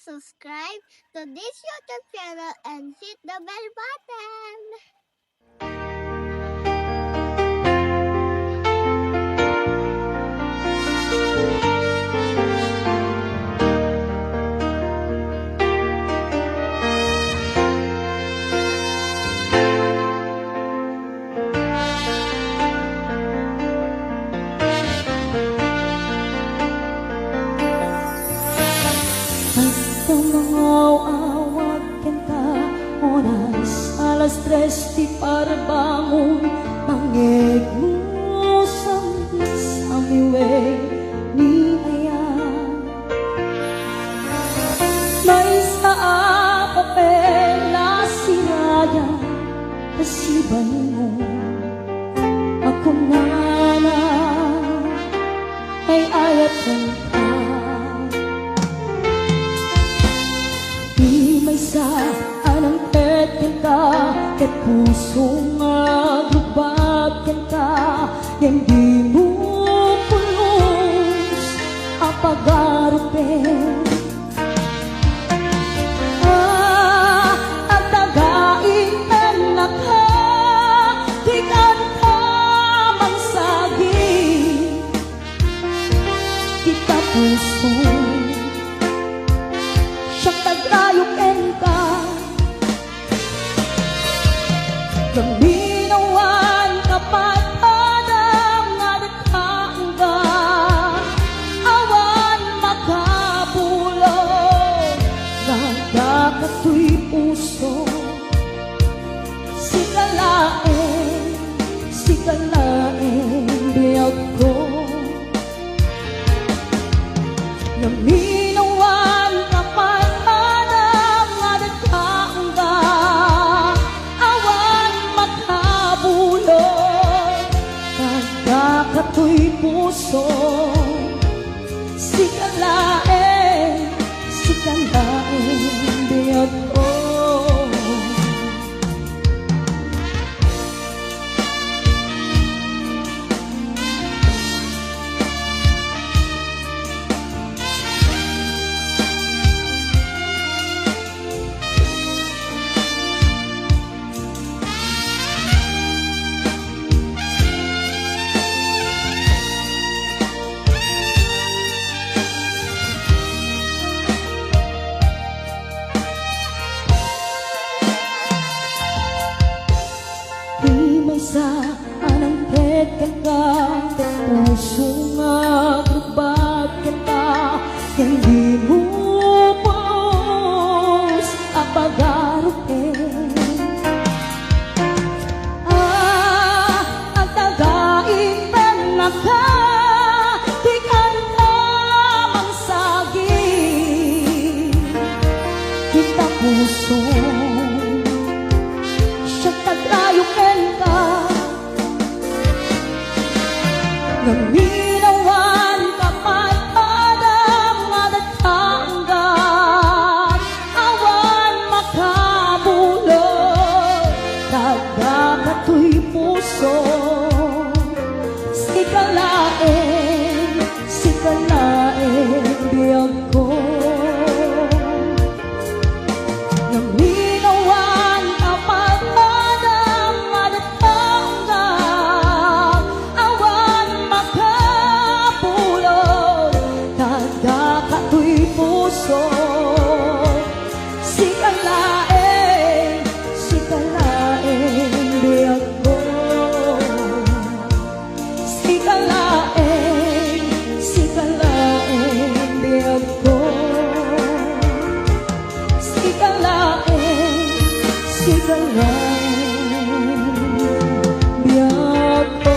subscribe to this YouTube channel and hit the bell button. Awag kanta oras alas 3 di para bangun mangeg mo sa miwe ni ayan may sa papel na siraya kasiban mo ako nana ay ayat kanta sa anang kanta ket puso nga lubag kanta yang di mo pulos apagarupen at tagain anak ka di kanta mangsagi kita puso tagrayok enta gaminawan kapat padang adakangga awan makapulog nagdakato'y puso sikalaen biyag ko gaminawan kapat kato'y puso sikalaen biyag ko sa anang kanta puso nga lubag kanta yang di mo pulos apagarupen ang tagain anak ka di kanta mangsagi kita puso tagrayuken ka gaminawan kapat padang adakangga awan makabulog nagdakato'y puso sikalaen biyag ko puso sikalaen biyag ko sikalaen biyag ko sikalaen biyag ko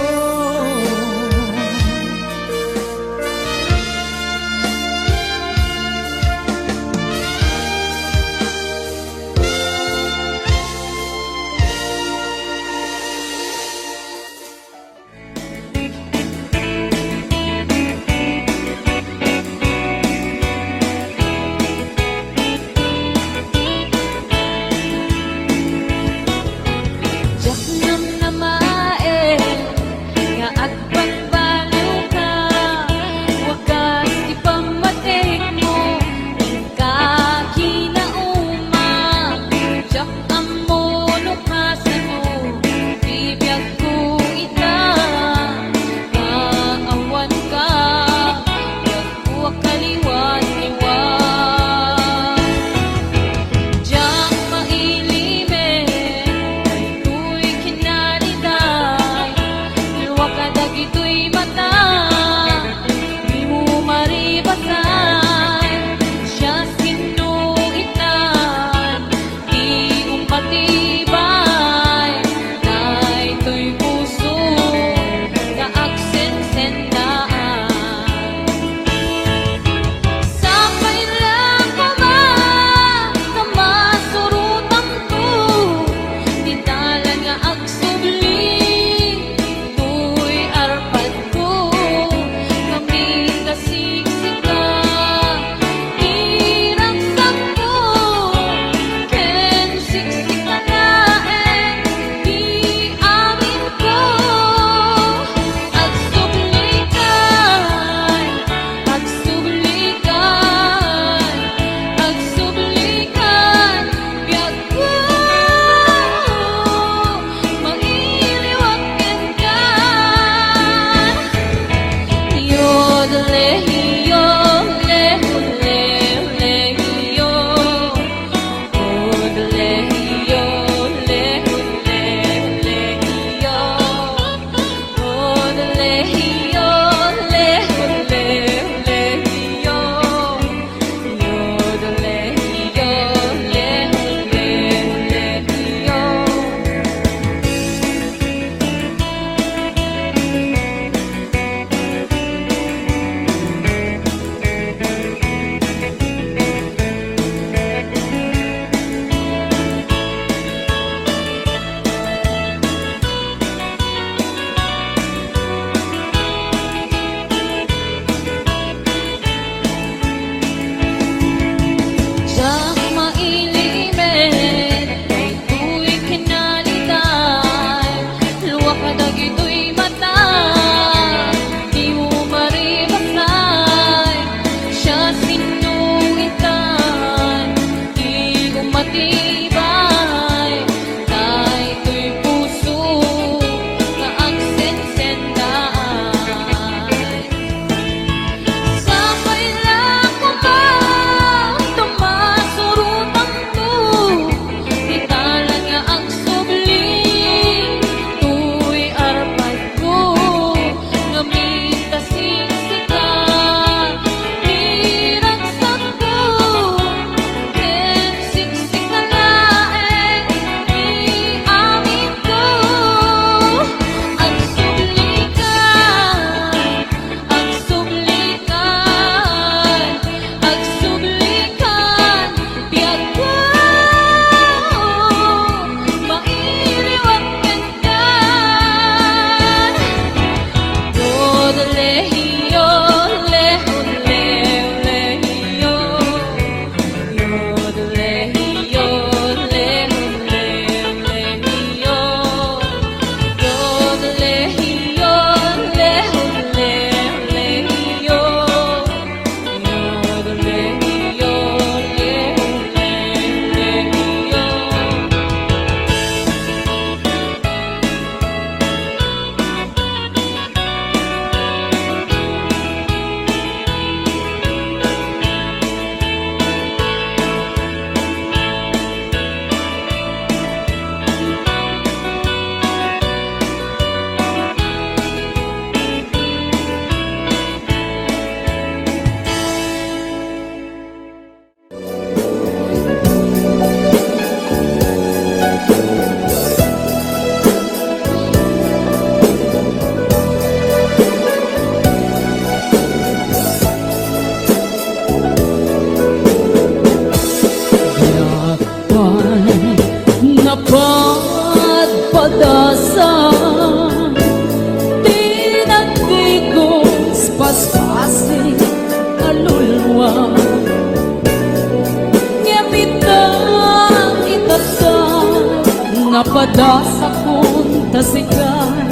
napadasa kong tasigan,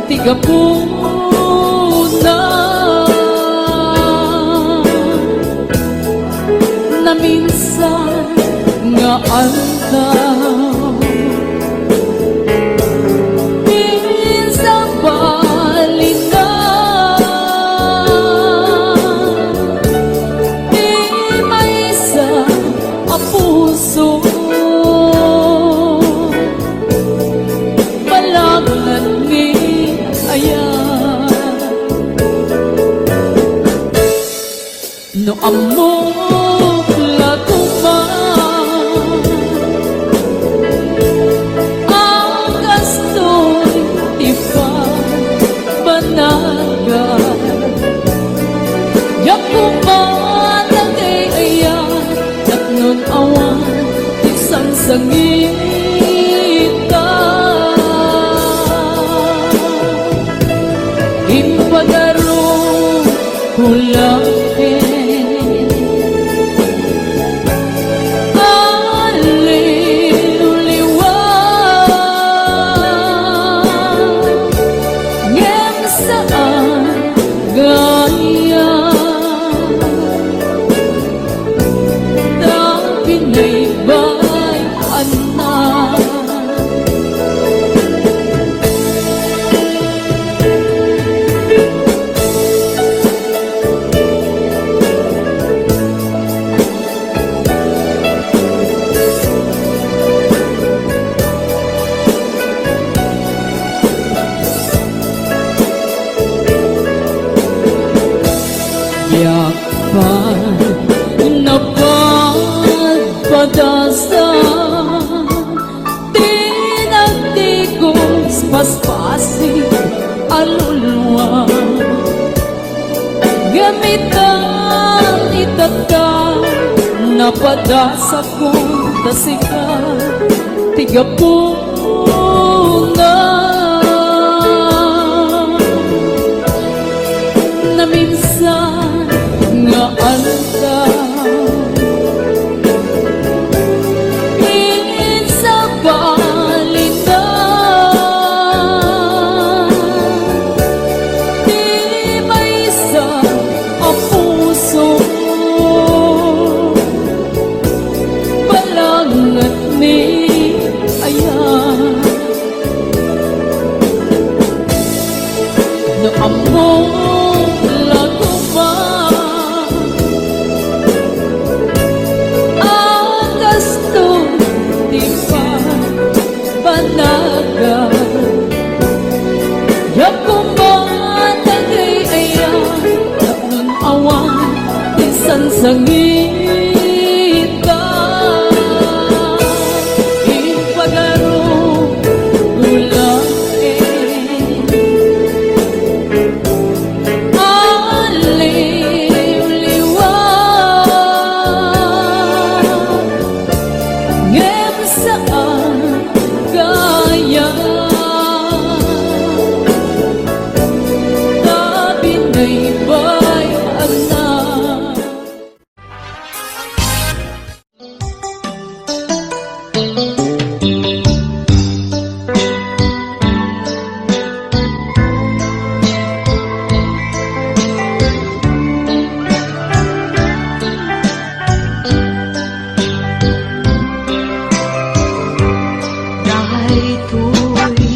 tiga puna na minsan nga aldaw, minsan balina, di may isa a puso balagnan ni ayan. No amok latuman ang gasto'y ipabanagan, yakuman ang ayan at nun awan isang sangita, ipadaro kulangin yakpan na pagpadasa, tinagtigos paspasi aluluwa, gamitan itaka napadasa kong tasika, tiga puna na minsan nga aldaw, minsan balina, di may isa ang puso balangat ni ayan. No amok latuman ang gasto di pa banagan, yakuman ang ayan at nun awan isang sangita, ipadaro kulangin aliw-liwa, ngem saan gaya tabi na'y bayan na. Dahito'y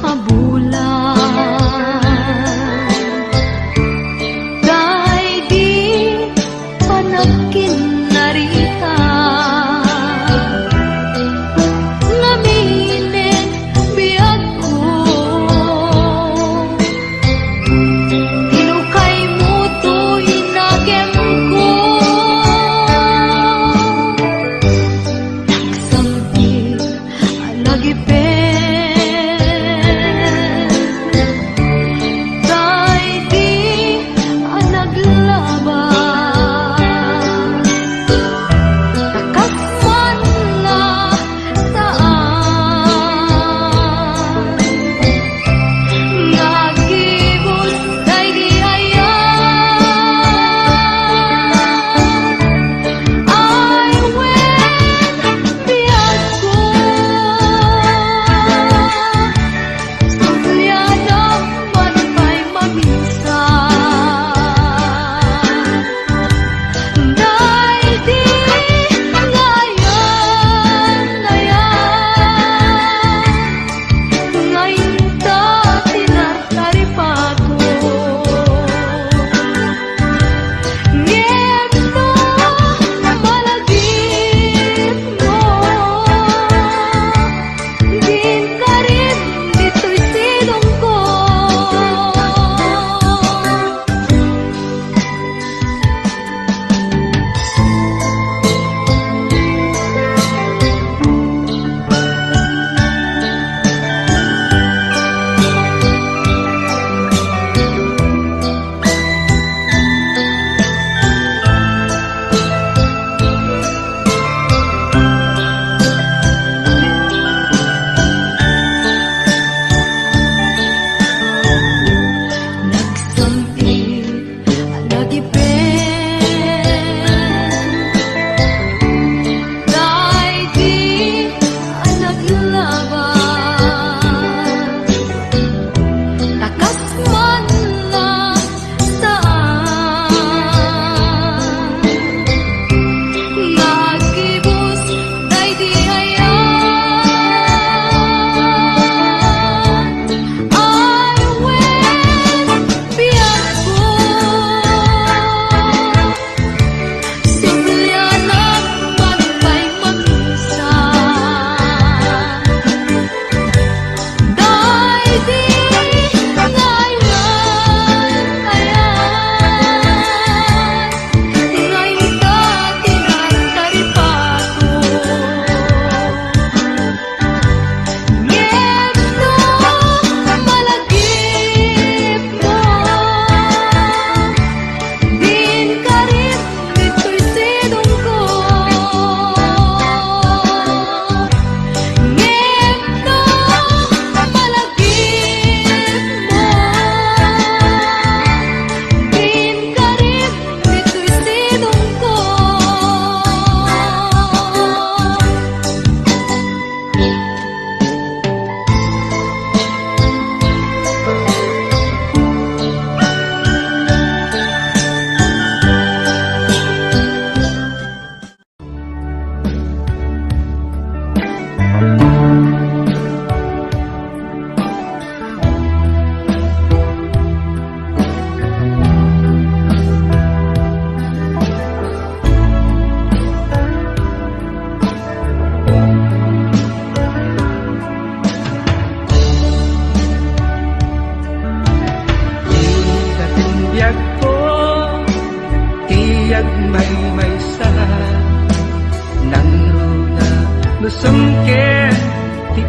mabulan, dahil di pa nagkinarita, namilit biyag ko, tinukay mo to'y nagem ko, nagsampi alagipin. I went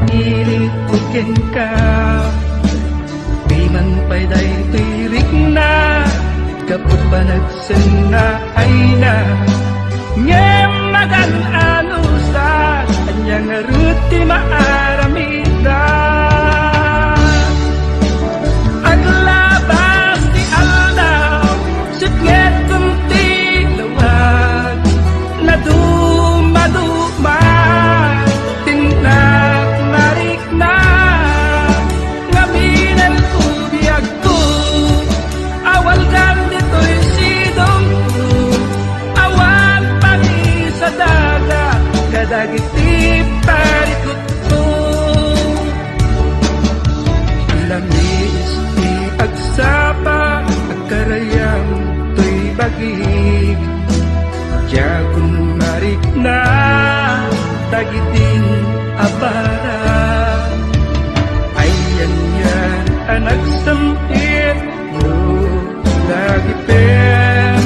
tiilit uken ka Di man pa'y day tirik na Kapag panagsan na ay na Ngem magan anusa Anyang ruti maaramida Aglabas di aldaw Sitnget kunti lawag Na dumaduma Tindak narik na Ngabinan ubiyag ko Awal kan dito'y sidong ko Awan pagi sa daga Kadagiti parikot ko Lamis di agsapa Agkarayam to'y bagig Diyagon marik na Tagiting abara Ayan yan anak sempit No lagi pen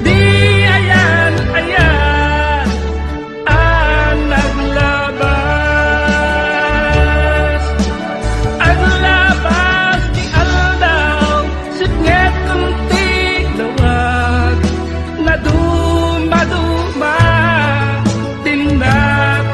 Di ayan ayan Anak labas Aglabas di aldaw Sitnget kunti lawag Na dumaduma Tindak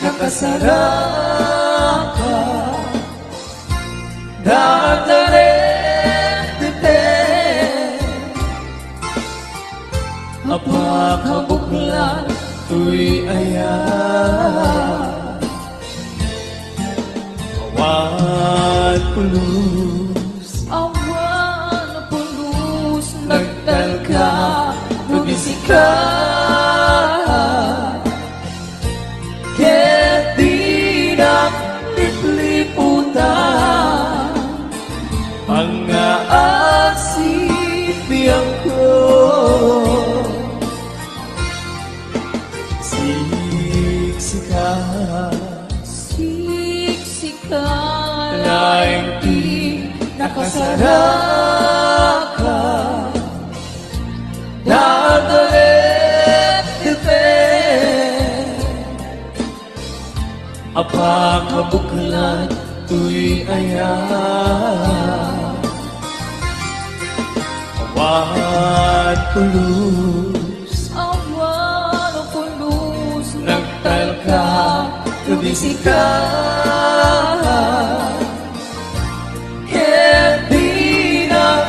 nakasaraka Dadaretete Apakabuklan tuy ayan Awan pulus Nagtalka Nubisika Ket dinak liputan Pangaasip biyang ko Siksika Laing di nakasaraka Dadalet-dete Apakabuklan tuy ayan Awan pulus Nagtalka Nubisika Ket di na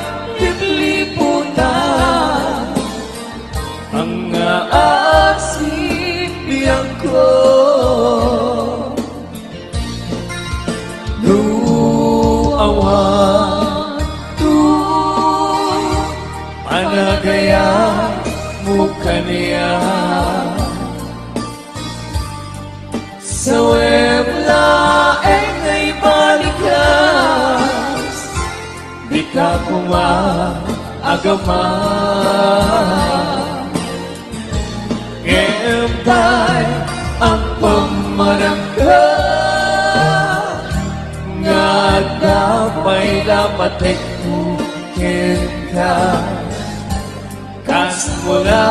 liputan Ang aasip biyang ko Awan tu Panagaya Mukha niya Sa weblaeng ay balikas Di ka kumaagama Ngayamtay ang pamarangka Nga dapay dapatek mungkin ka Kas mo na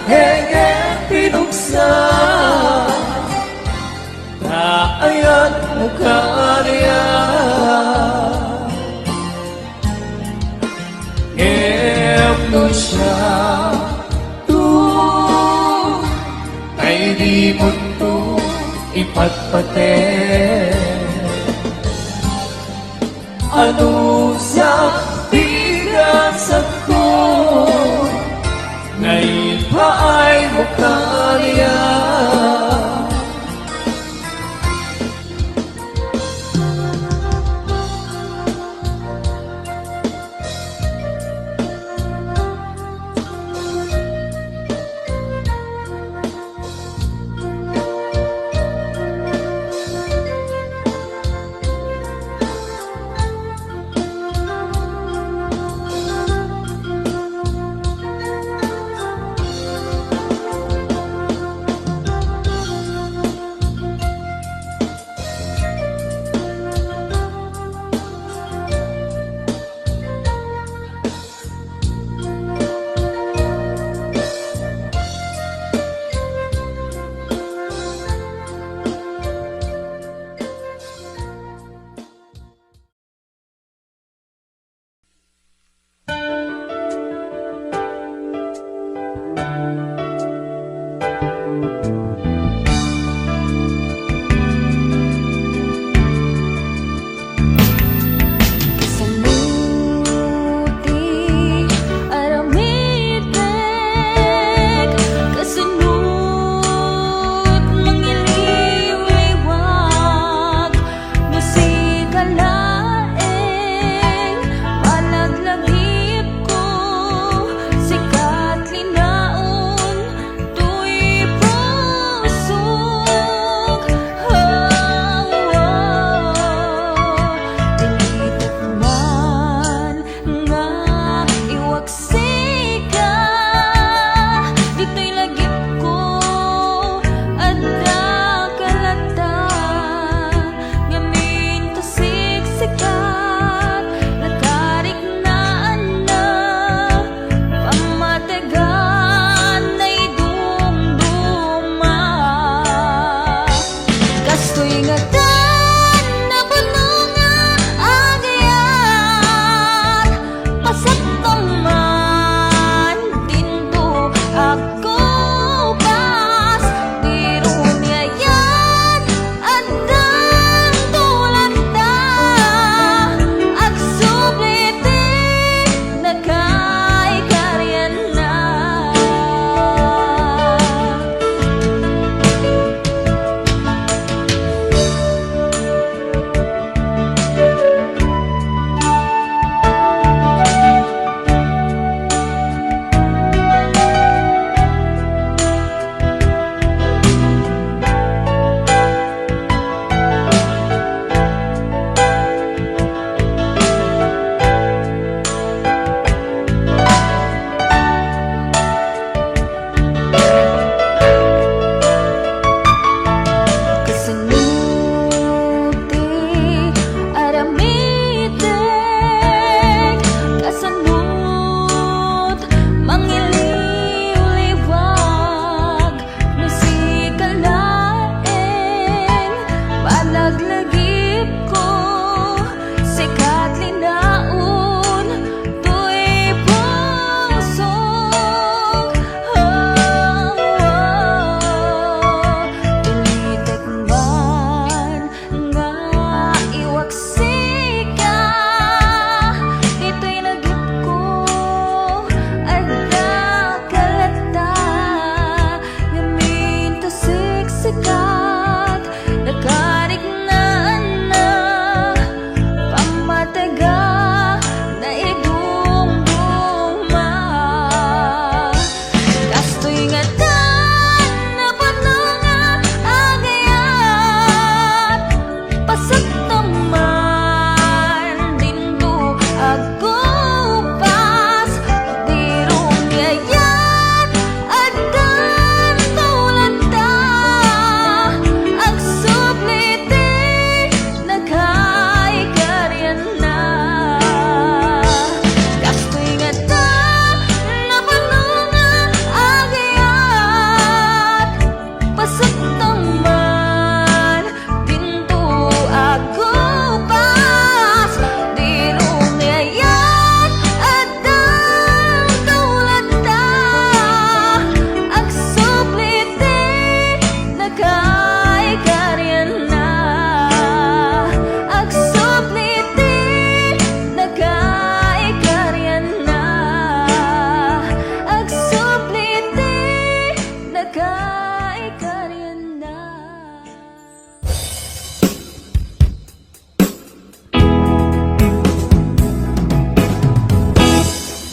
hengeng pinuksa Ayat mukha niya Ngayam siya tu Ay di mo to ipagpate Ano sa tigasan ko Ngayon pa ay mukha niya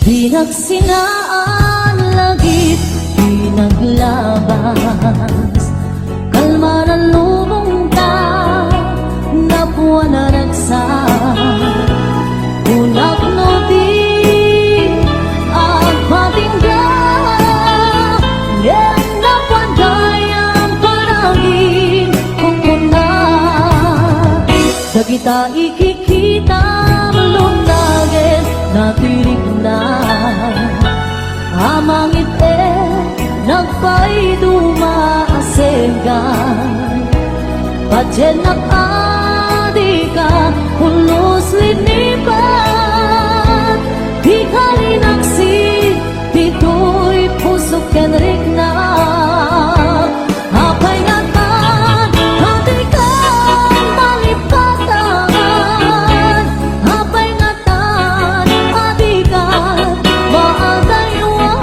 Pinagsinaan langit, pinaglabas kalma na lumungta, napuan na nagsak unak no di ang patingga yang napadayang panangin kukuna dagita ikikita lunagin natirig na amangit nagpay dumaasegan Pajenak adika ulos linipan di kalinaksi dito'y pusok kenrik na apay ngatan adika malipatan apay ngatan adika maagayuan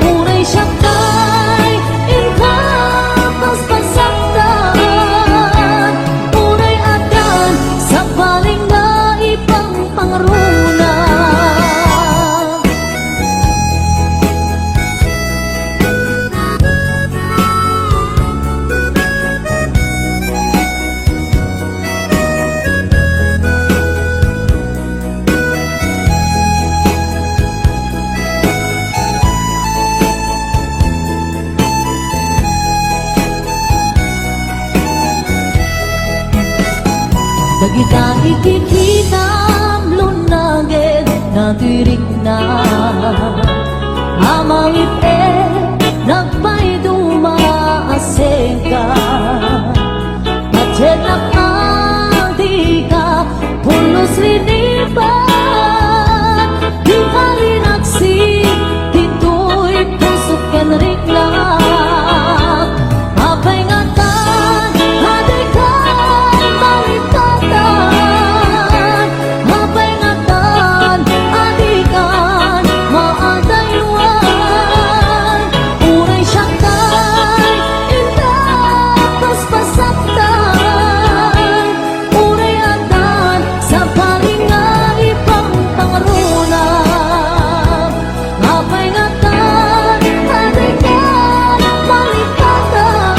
unay siyakay inkapas pasaktan unay adan sa paling na ipang pangruna Dagita ikikita lunagin natirig na amangit nagpay dumaaseka Pajenak adika pulos linipan di kalinaksi dito'y pusok kenrik na apay ngatan adika malipatan apay ngatan adikan maadayuan unay siyakay indapas pasaktan unay adan sa palinga ipang pangruna apay ngatan adikan malipatan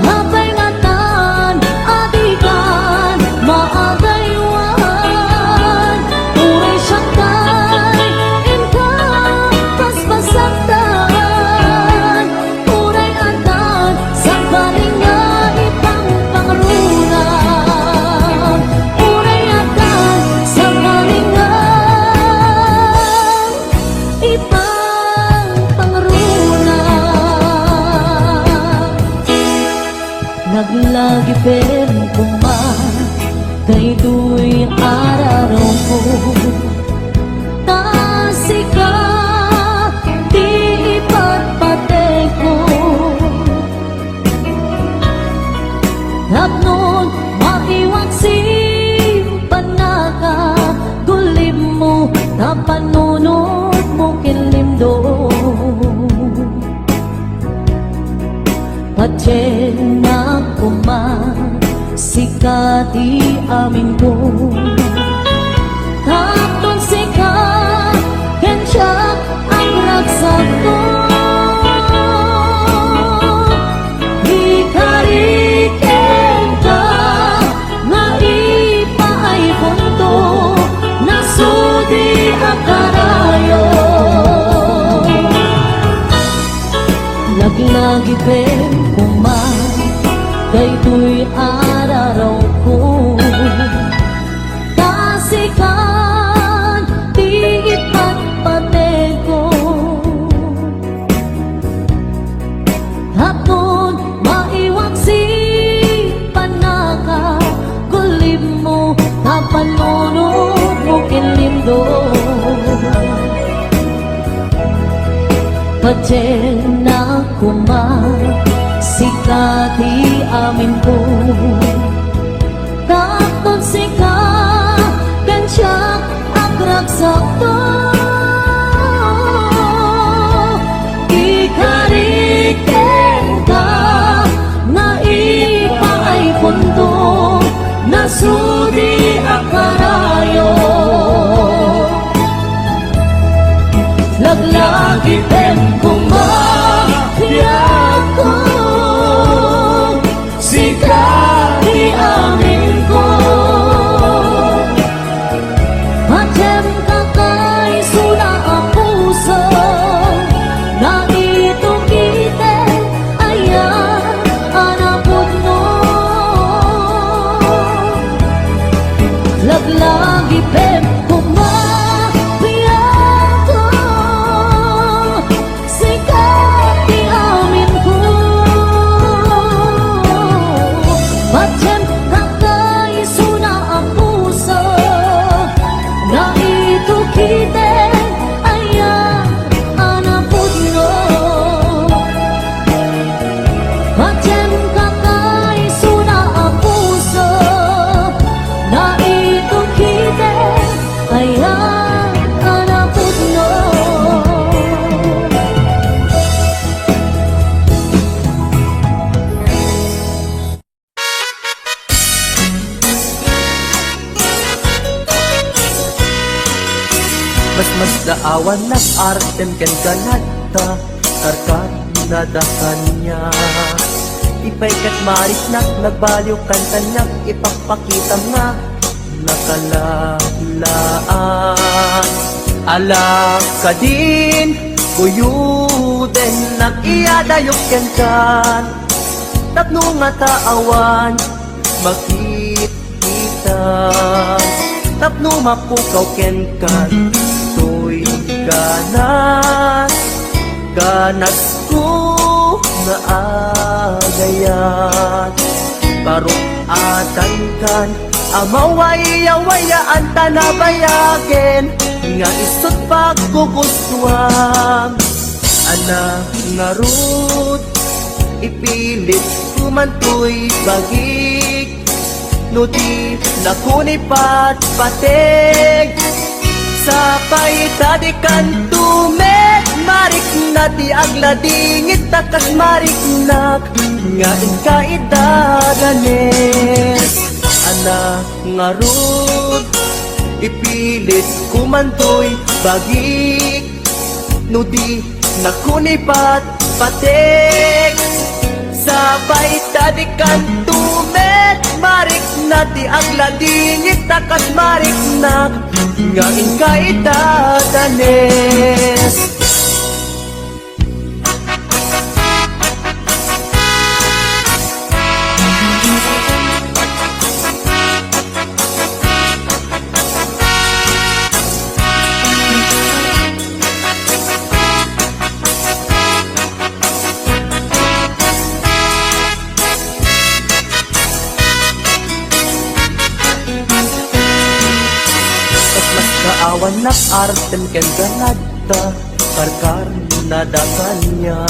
apay ngatan adikan maagayuan unay siyakay inkapas pasaktan unay adan sa palinga ipang pangruna unay adan sa palinga ipang pangruna naglagi pero kuman kay tu'y araraw ko tasika di ipatpate ko tapnon maiwag simpan na ka gulim mo tapanunod mo kinlimdo Pajenak kuman sikati amin ko tapon sikat kensiyak ang ragsak ko ikariken ka nga ipaay punto nasudi akarayo lagi-lagi pen kuman kay tu'y araraw ko tasikan di ipatpate ko hapon maiwag simpan na ka gulim mo tapanunod mo kinlindo Pajenak kuman sikati amin ko tapon sikat kensiyak ang ragsak ko ikariken ka nga ipaay punto nasudi akarayo daawan nas artem ken ganata karkan nadakan niya ipaykat marisnak nagbaliw kan kanyak ipagpakita nga nakalalaan ala ka din kuyuden nag-iadayok ken kan tapno nga taawan makita tapno mapukaw ken kan to'y ganas ko na agayan parok atan kan amaway-awayaan tanabayagen nga isot pagkugustuhan anak nga rut ipilit kumantoy bagik no di nakunipat patig sa paitadi kantumet marik na di agladingit takas marik nak nga inkaidadanes anak nga rut ipilit kumantoy bagik no di nakunipat patig sa paitadi kantumet marik na di agladingit takas marik nak nga inkaidadanes awan nak artem ken ganada karkar nadakan niya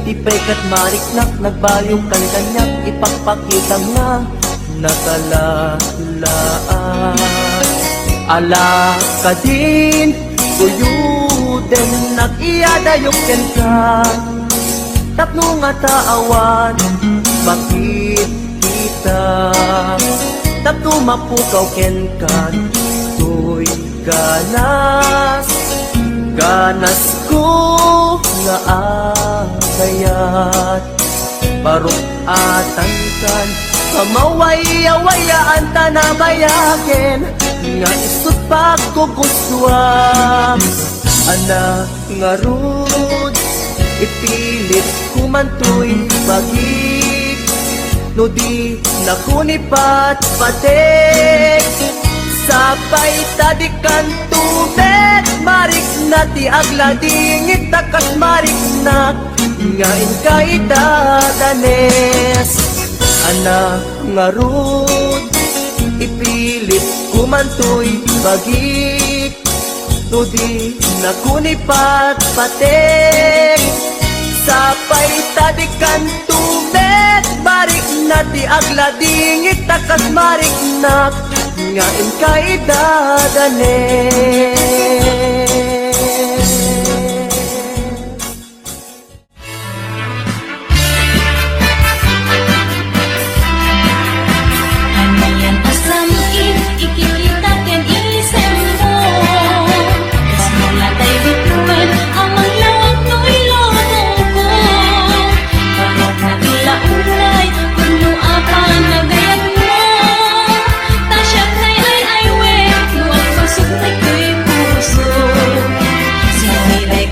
ipaykat marik nak nagbaliw kan kanyak ipagpakita nga nakalaan ala ka din kuyuden nag-iadayok ken kan tapno nga taawan makita tapno mapukaw ken kan to'y ganas ko nga agayat parok atan kan kamaway-awayaan tanabayagen nga isot pagkugustuhan anak nga rud ipilit kumantoy bagik no di nakunipat patig sa paitadi kantumet marik na ti agladingit takas marik nak nga inkaidadanes anak nga rud ipilit kumantoy bagik no di nakunipat patig sa paitadi kantumet marik na ti agladingit takas marik nak nga inkaidadanes Anayan asamkin, ikikita ken isem mo Kasmula tay bituin, amang lawag no'y lotong ko Parok na tila ulay, kuno apan nagayag mo Tasyak na'y ay we, nuwag pasok na ko'y puso Siniray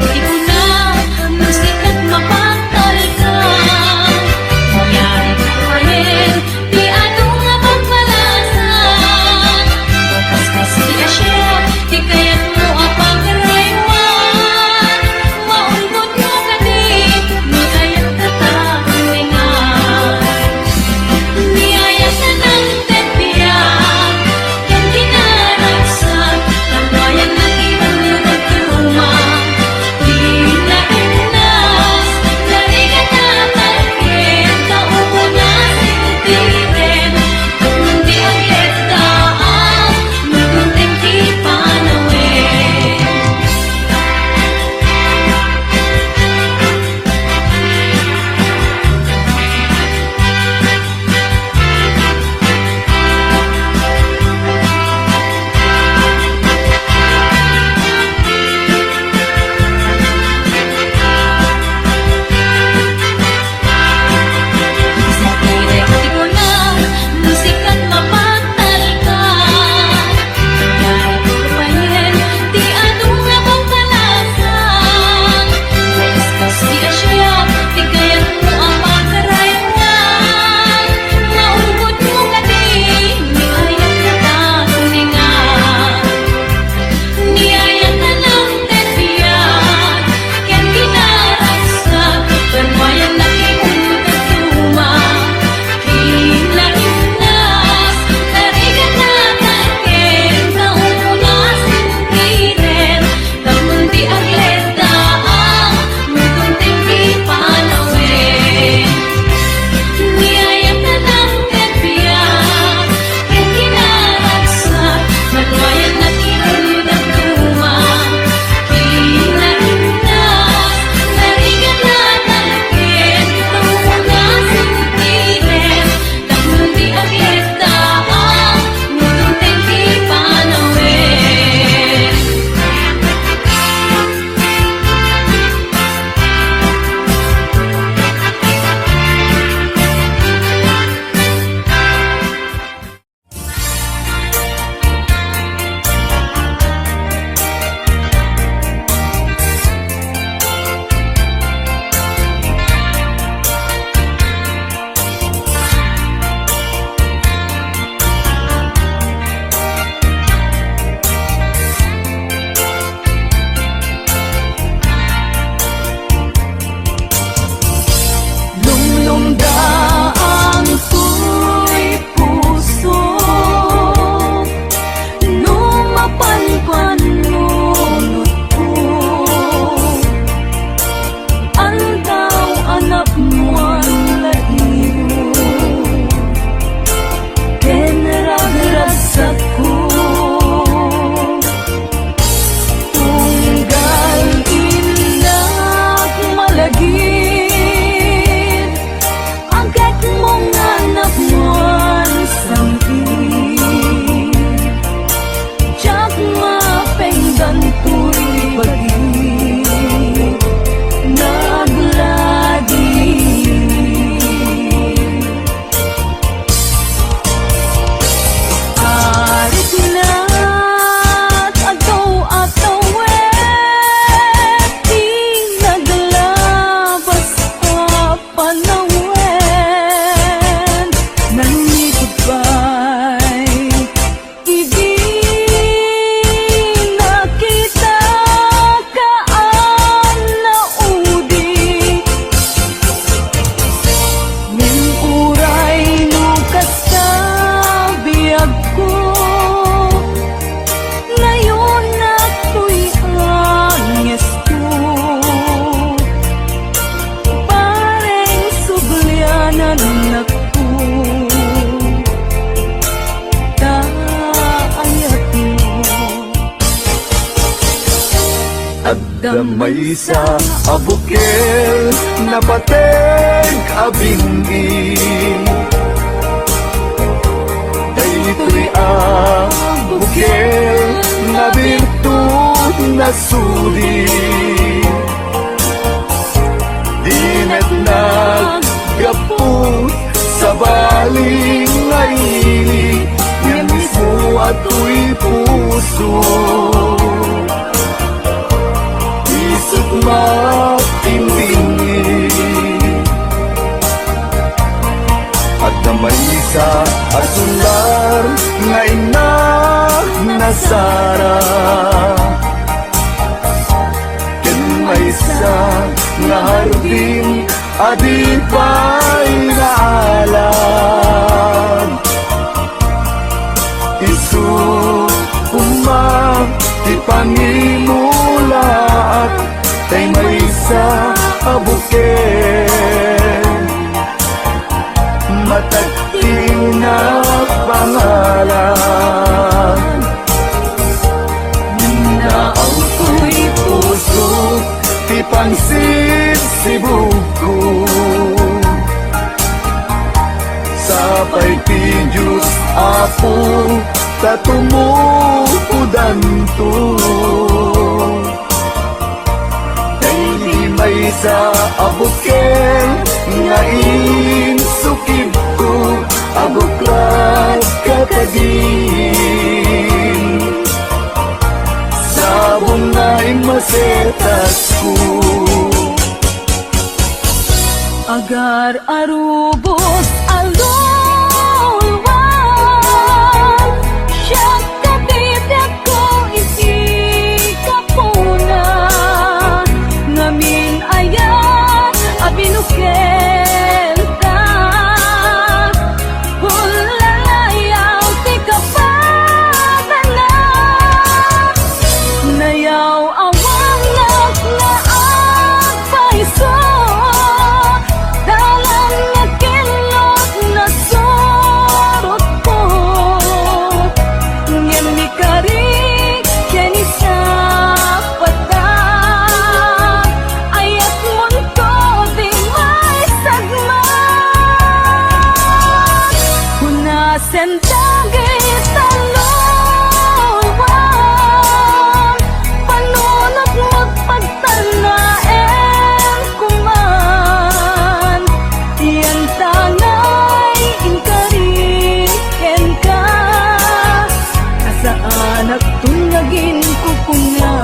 Damay sa abukel na pateg abingin, daytoy ang bukel na birtud na suli. Dinet naggapot sa baling ngaili, yan mismo ato'y puso. Isip matindingin, at damay sa asular nga inak na Sara. Ken may sa nga hardin adi pa'y naalam. Isu umang ipangimulaat kay may sa abuken, matagting na pangalan. Naaw ko'y puso ti pangsit si buko, sapay ti Diyos Apo tatumukudan to. Dahil may sa abuken nga insukib ko, abuklat kakadin, sabong nga'y masetas ko. Agar arubos alulwan, siya kapitag ko isi kapuna, ngamin ayan abinukel ka, hulalayaw ti kapatala, nayaw awang naglaag paiso. Sentagay talungan, panunot magpagtanaen kuman, yan tangay inkariken ka, asaan at tunagin kukuna.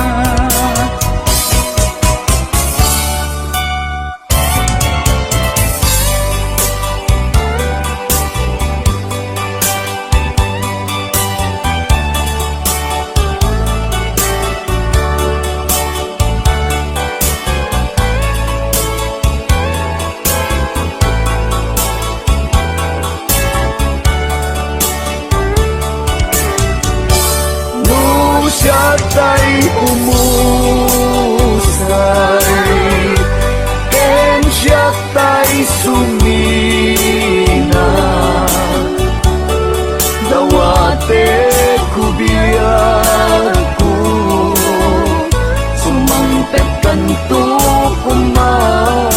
Siya ta'y umusay, ken siya ta'y sumina, dawate kubiyar ko, sumangpet kanto kuman.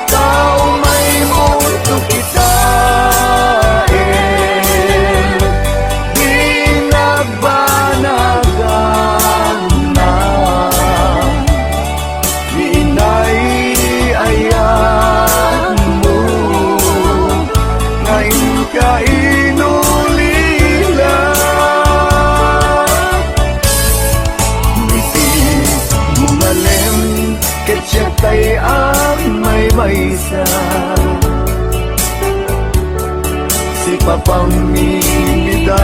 Tao may mundo kita, tay ang may maysa, si papamimida,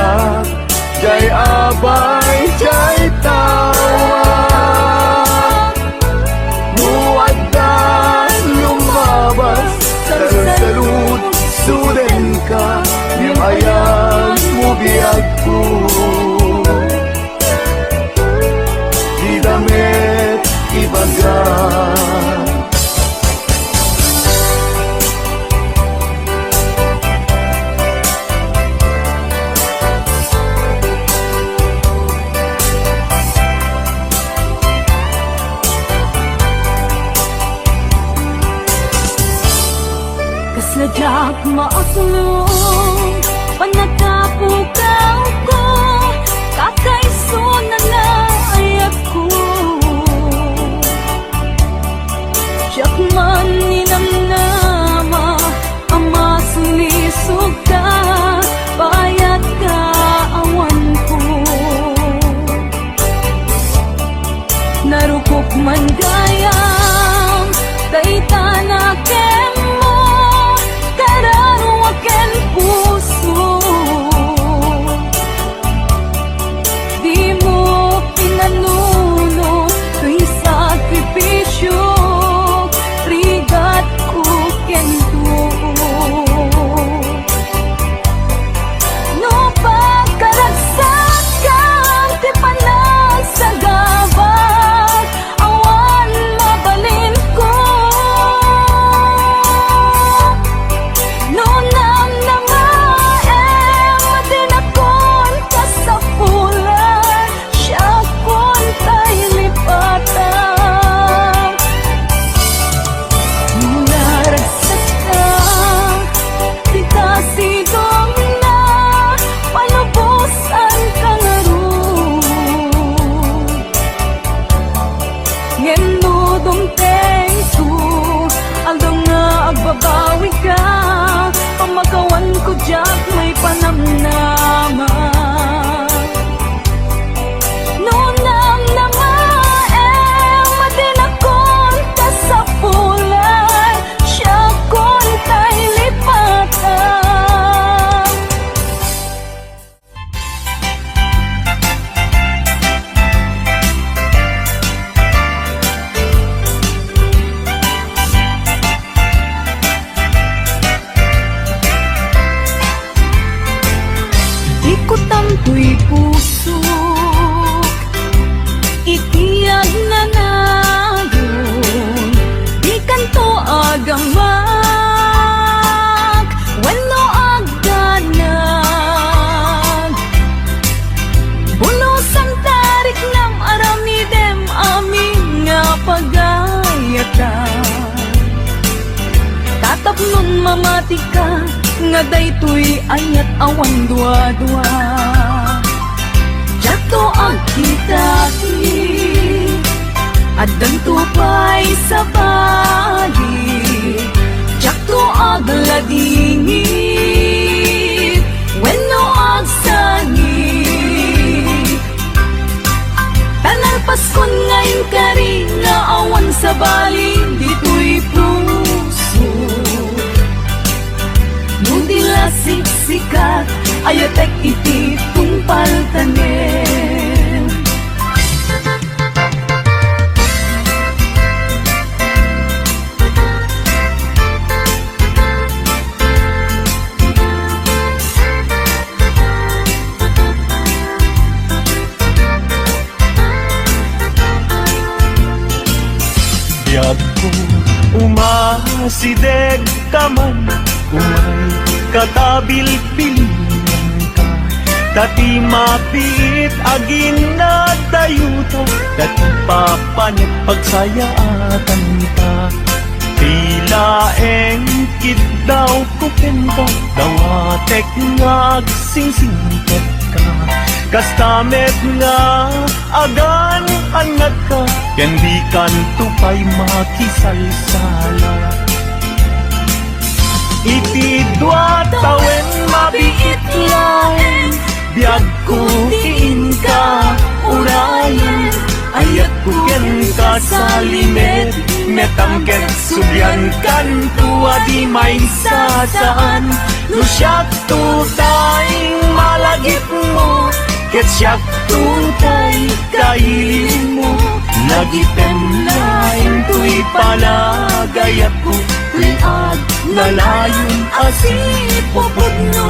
jay abay, jay tawa, muaddan lumabas, salud, suden ka, yung ayan mo biyag ko, di damit ibagan. Sadyak maasulong panagapugaw ko kakaiso na naayat ko Siyak man ninamnama ama sulisog ka payat ka awan ko narukop man gayang daytana kemo kararuaken puso di mo pinanuno tuy sakripisyo rigat ko kento no pagkaragsakan ti panagsagabak awan mabalin ko no namnamaem matinakon ka sa pulan siya kon tay lipatan naragsak ka di kasidong na palubusan ka nga ron ngendo dumteng su aldong nga agbabawi ka pamagawan ko diyak may panamnama no namnamaem matinakon ka sa pulan siya kon tay lipatan ikutan to'y puso itiyag na nayon di kanto agamak wano agdanag bulosan tarik ng aramidem amin nga pagayatan tatapnon mamati ka nga daytoy ayat awan dua-dua Jato ang kitati at tupay sa bali Jato ang ladingit wenno ang sangit Tanang Paskon ngayon kari nga awan sa bali dito'y puso Nudila siksikat ayatek iti tungpal tanem Biyag ko umasideg ka man umay katabil pilihan ka Dati mapiit agin na dayuta Dati papanit pagsayaatan ka Tila engkit daw kupenta Dawatek nga agsingsingkat ka Kastamet nga agan angat ka Yan di kan tupay makisalsala Iti dua tawen mabiit lain Biag ko tiin ka urayan Ayat ko ken ka sa limet Metangket subyan kan tuwa di may sasaan Lusyak tutay malagip mo Ket siyak tutay kailin mo Nagitem lain tuy palagayat ko Liag nalayon asipopod no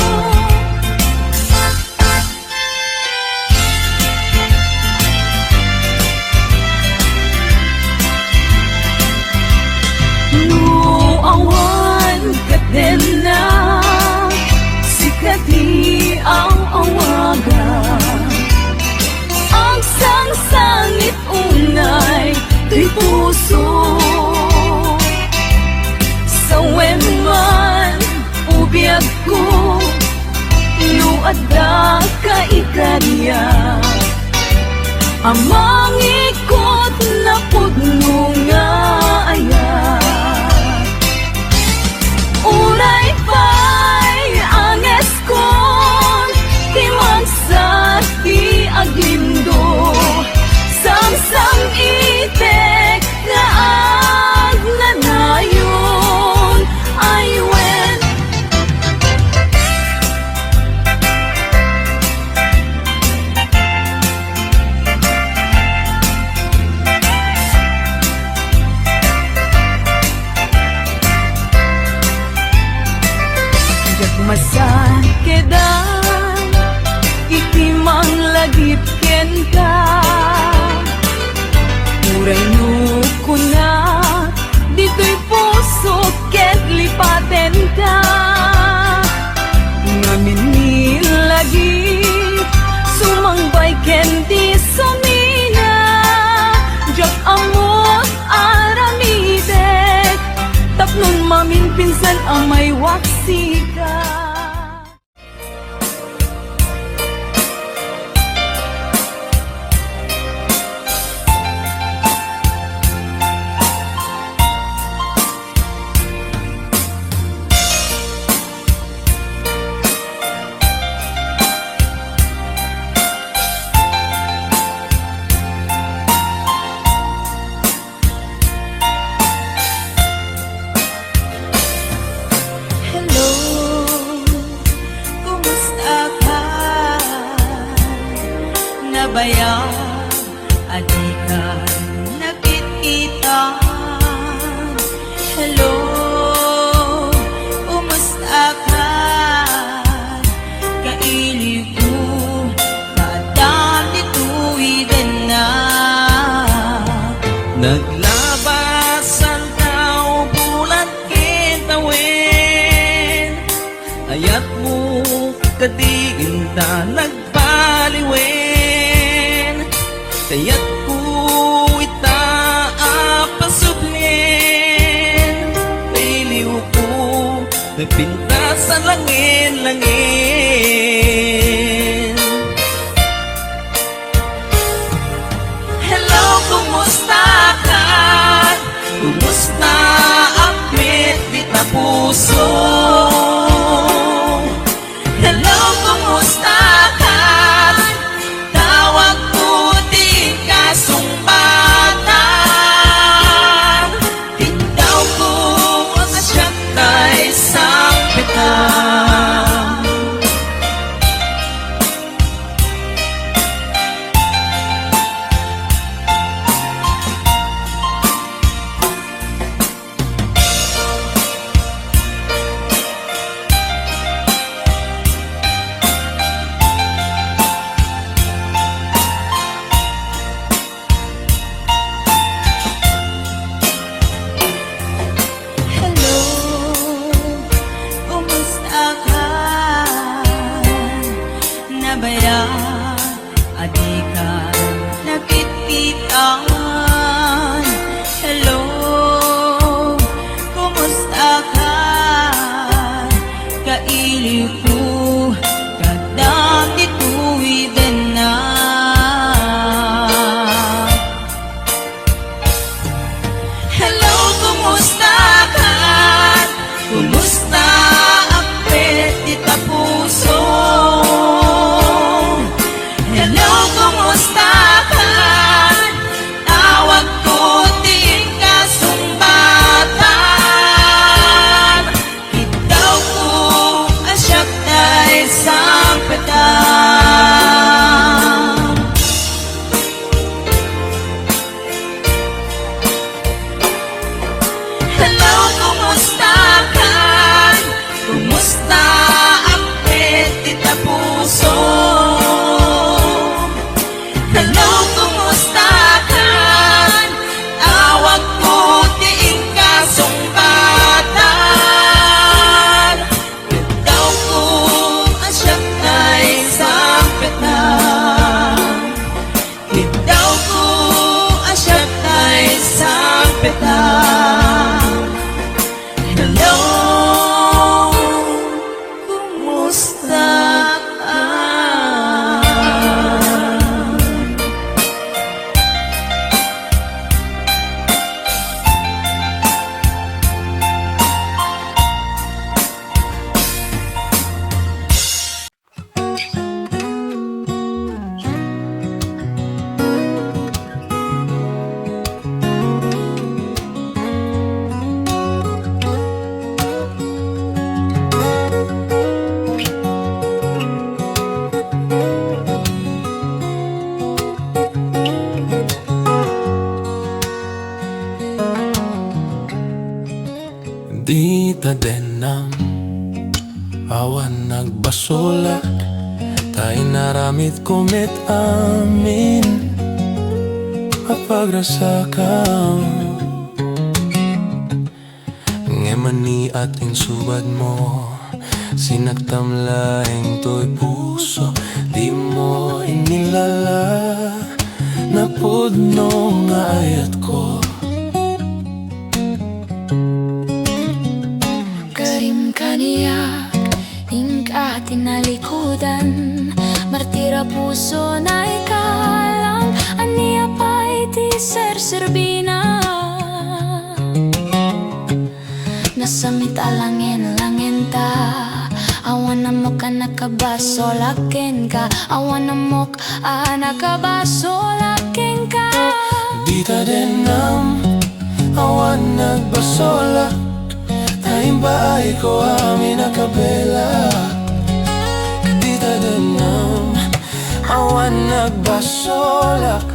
awan kaden na sikati ang awagan ang sangsangit unay tuy puso sa wenman biag ko luada ka ikarya amang ikot na pudno nga ayat uray pa'y anges kon timang sa di aglindo samsam itek nga agnanayon ay wen masan kedan ikimang lagip ken ka uray no kuna dito'y puso ket lipaten ka ngamin ni lagi sumangbay ken di sumina jak amot aramidek tapnon mamin pinsan amay waksi ka. Bayang adikan nakikita hello umusta ka kailiw ko kadam dito'y na naglabasan tao bulan kitawin ayat mo kadiinta nagbaliwen kaya't ko itaapasublin piliw ko nagpinta sa langin-langin hello kumusta ka kumusta ang mit na puso hello kumusta ka tawag ko di kasumbatan ikaw ko asyat tay sampitan baya adikan nakititan hello kumusta ka kailiw ko kadam dito'y na hello kumusta ka kumusta ang pet di tapuso hello, kumusta ka? Tawag ko di kasumbatan ikaw ko asyak denam awan nagbasolak tayo naramit kumit amin mapagrasakam ngemani ating subad mo sinagtam laing to'y puso di mo inilala na pudno nga ayat ko. Karim kaniyak, ingka tinalikudan, martira puso na ikalang, aniya pa iti serserbina. Nasamit alangin-langin ta, awan na mo ka nakabaso lakin ka, awan na mo ka nakabaso lakin ka. Di ta denam awan nagbasolak tayong baay ko amin nakabela. Di ta denam awan nagbasolak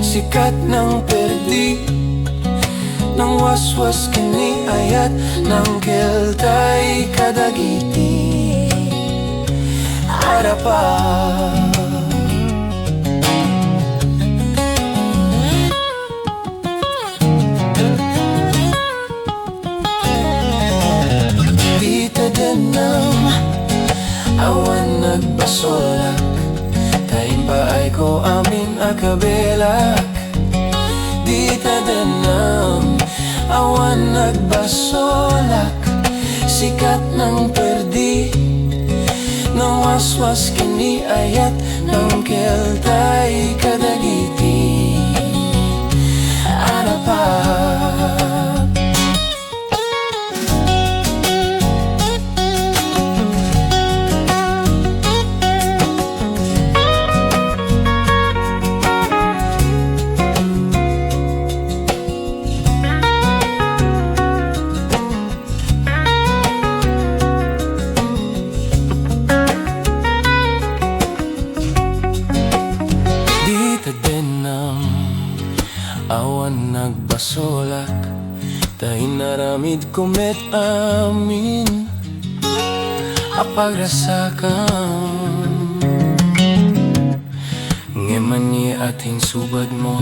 sikat ng perdi nang waswas kini ayat ng keltay kadagiti arapa. Di ta denam awan nagbasolak tayong baay ko amin akabelak. Di ta denam awan nagbasolak sikat ng perdi nang waswas kini ayat ng keltay kadagiti arapa. Awan nagbasolak tayo naramid kumet amin apagrasakam ngemani ating subad mo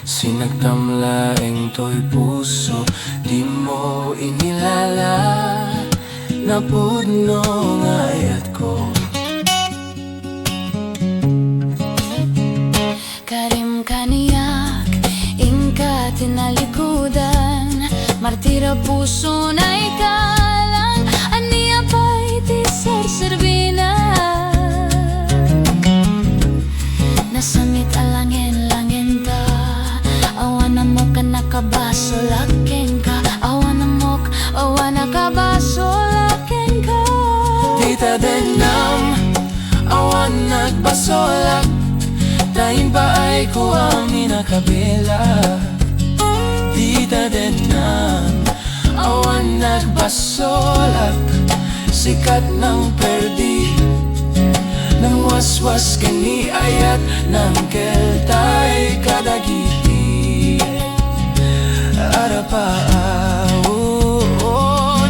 sinagtamlaeng to'y puso di mo inilala na pudno nga ayat ko. Karim kaniyak, ingka tinalikudan, martira puso na ikalang, aniya pa iti serserbina. Nasamit alangin-langin ta, awan na mo ka nakabaso lakin ka, awan na mo awan nakabaso lakin ka. Di ta denam awan nagbasolak tayong baay ko amin nakabela. Di ta denam awan nagbasolak sikat ng perdi nang waswas kani ayat ng keltay kadagiti arapa.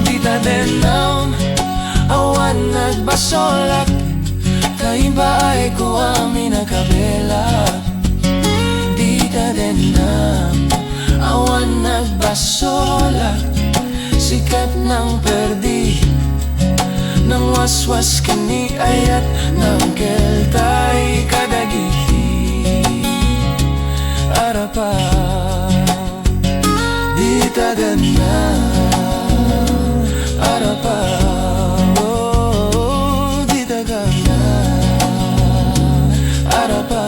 Di ta denam awan nagbasolak tayong baay ko amin nakabela. Di ta denam awan nagbasolak sikat ng perdi nang waswas kani ayat ng keltay kadagiti arapa. Di ta denam arapa. Di ta denam arapa.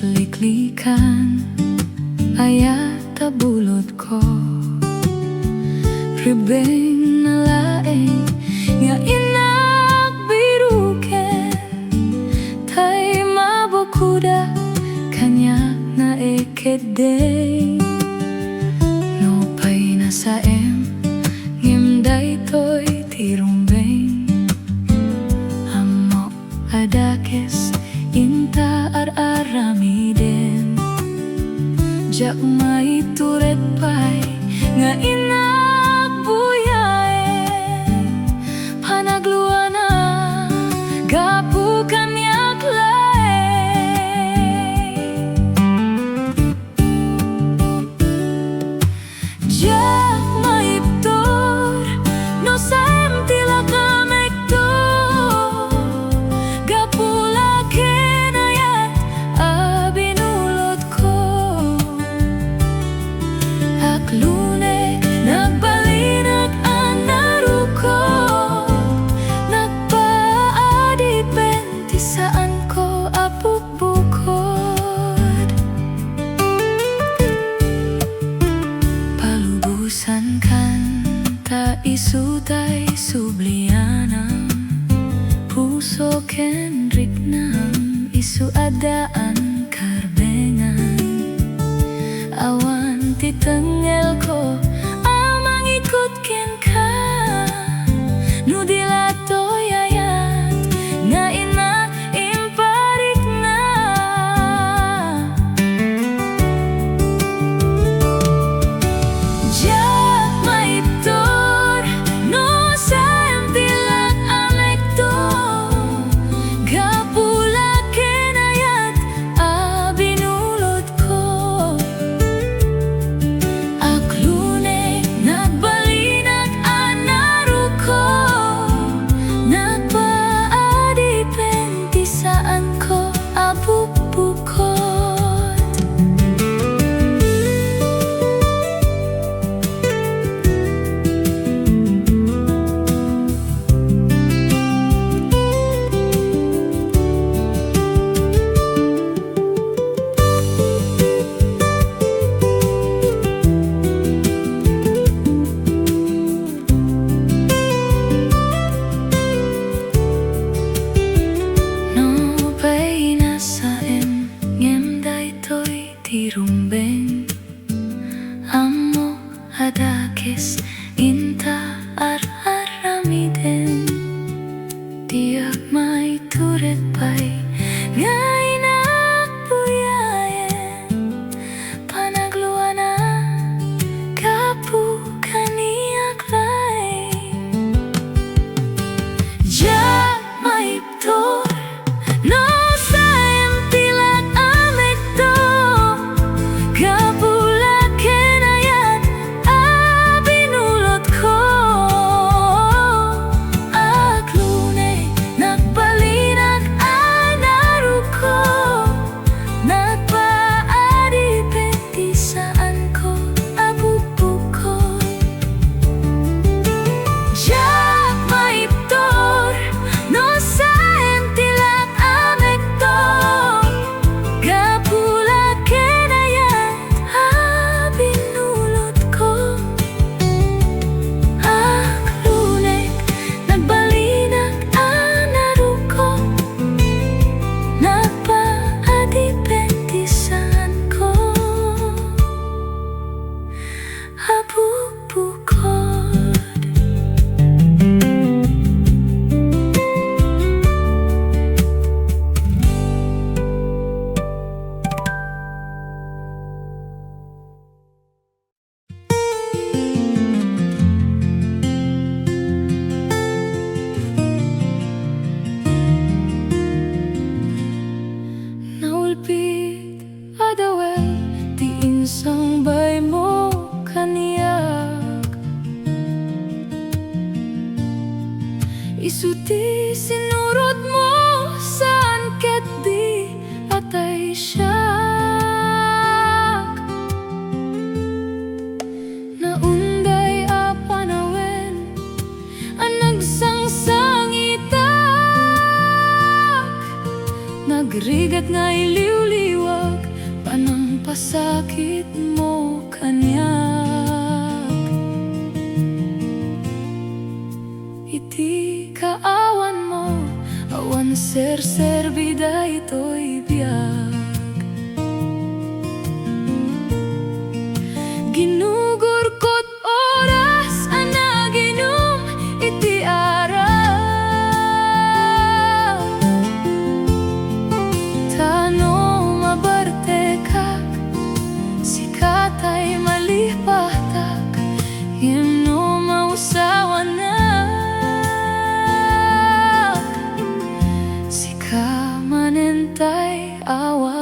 liklikan ayat tabulod ko ribeng nalaeng nga inagbiruken tay mabukuda kanya na ekedeng no pay nasaem ngimday toy tirumbeng amo adakes inta ar-aramiden jak maituret pay nga inagbuyae panagluana gapukan yak lae jak maiptor no saem tila kamekto gapula kenayat abinulot ko aklunek nagbalinag anaruko nagpaadipenti saan ko apupukod palubusan kan ta isutay sublianam puso kenrik nam isu adaan karbengan awan titengel ko amang ikut ken ka nudilato yayat nga ina imparik na jak maiptor no saem tilang amekto gapula kenayat abinulot ko aklunek nagbalinag anaruko nagpaadipenti saan ko apupukod no pay nasaem ngem daytoy tirumbeng amo adakes inta ar-aramiden tiyak maituret pay nga inagbuyayen panagluana kapukan iyak laeng jak maiptor no saem tilang amekto gapula kenayat abinulot ko aklunek nagbalinag anaruko nagpaadipenti saan ko apupukod jak maiptor no saem tilang amekto gapula kenayat abinulot ko aklunek nagbalinag anaruko nagpaadipenti saan ko apupukod naulpit adawel ti insang bay mo kaniyak isuti sinurot mo saan ket di atay siyak naunday a panawen ang nagsangsangitak nagrigat nga iliw-liwag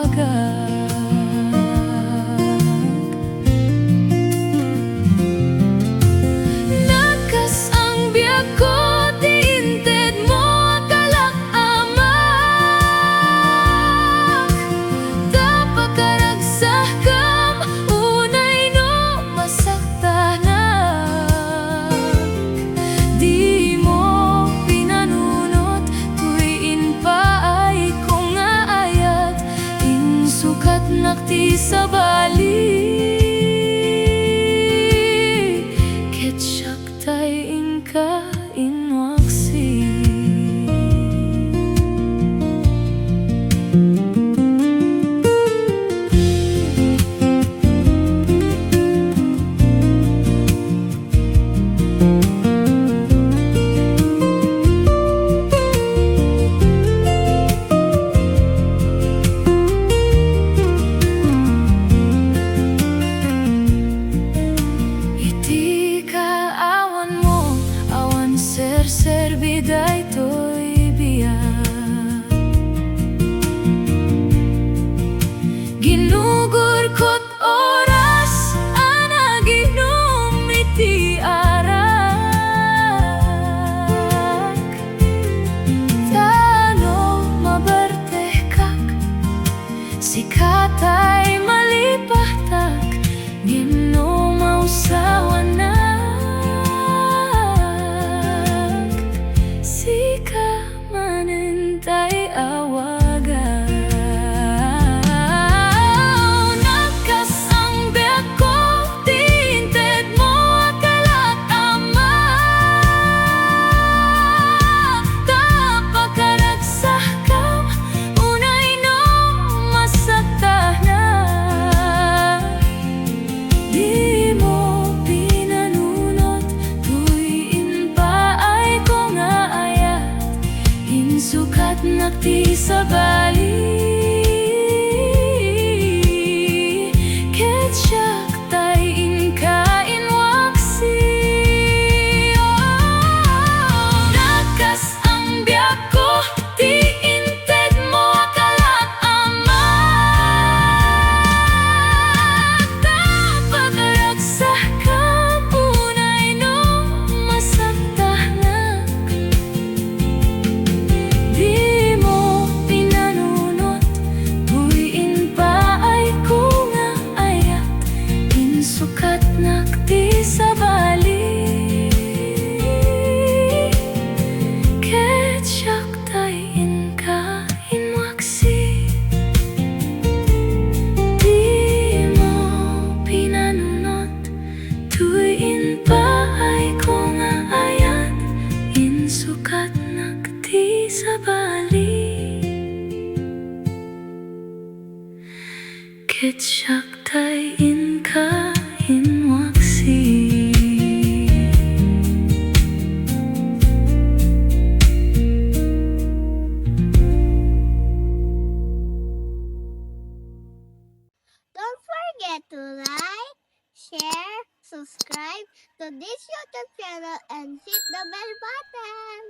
Nakas ang biyak ko, tiinted mo akalak amak. Tapakaragsak kam, unay no masaktanak. Di mo pinanunot, tuwiin pa ay kung aayat. Insukat nakti sa bali. Ketsak tay ingka inwaksi. Iti ka awan mo, awan ser biday to'y biyak. Ginugur ko't oras, anaginom iti arak. Tano mabarte kak, sikatay malipahtak. Gino mausawanak, sika manentay awagan. Nakas ang biyak ko, tiinted mo akalak amak. Tapakaragsak kam, unay no masaktanak. Di mo pinanunot, tuwiin pa ay kung aayat. Insukat nakti sa bali. Ketsak tay inka inwaksi. Nakas ang biyak ko, tiinted mo akalak amak. Tapakaragsak kam, unay no masaktanak. Di mo pinanunot, tuwiin pa ay kung aayat. Insukat nakti sa bali. Ketsak tay inka inwaksi. Di mo pinanunot, tuwiin pa ay kung aayat. Insukat nakti sa bali. Ketsak tay inka inwaksi. Don't forget to like, share, subscribe to this YouTube channel and hit the bell button.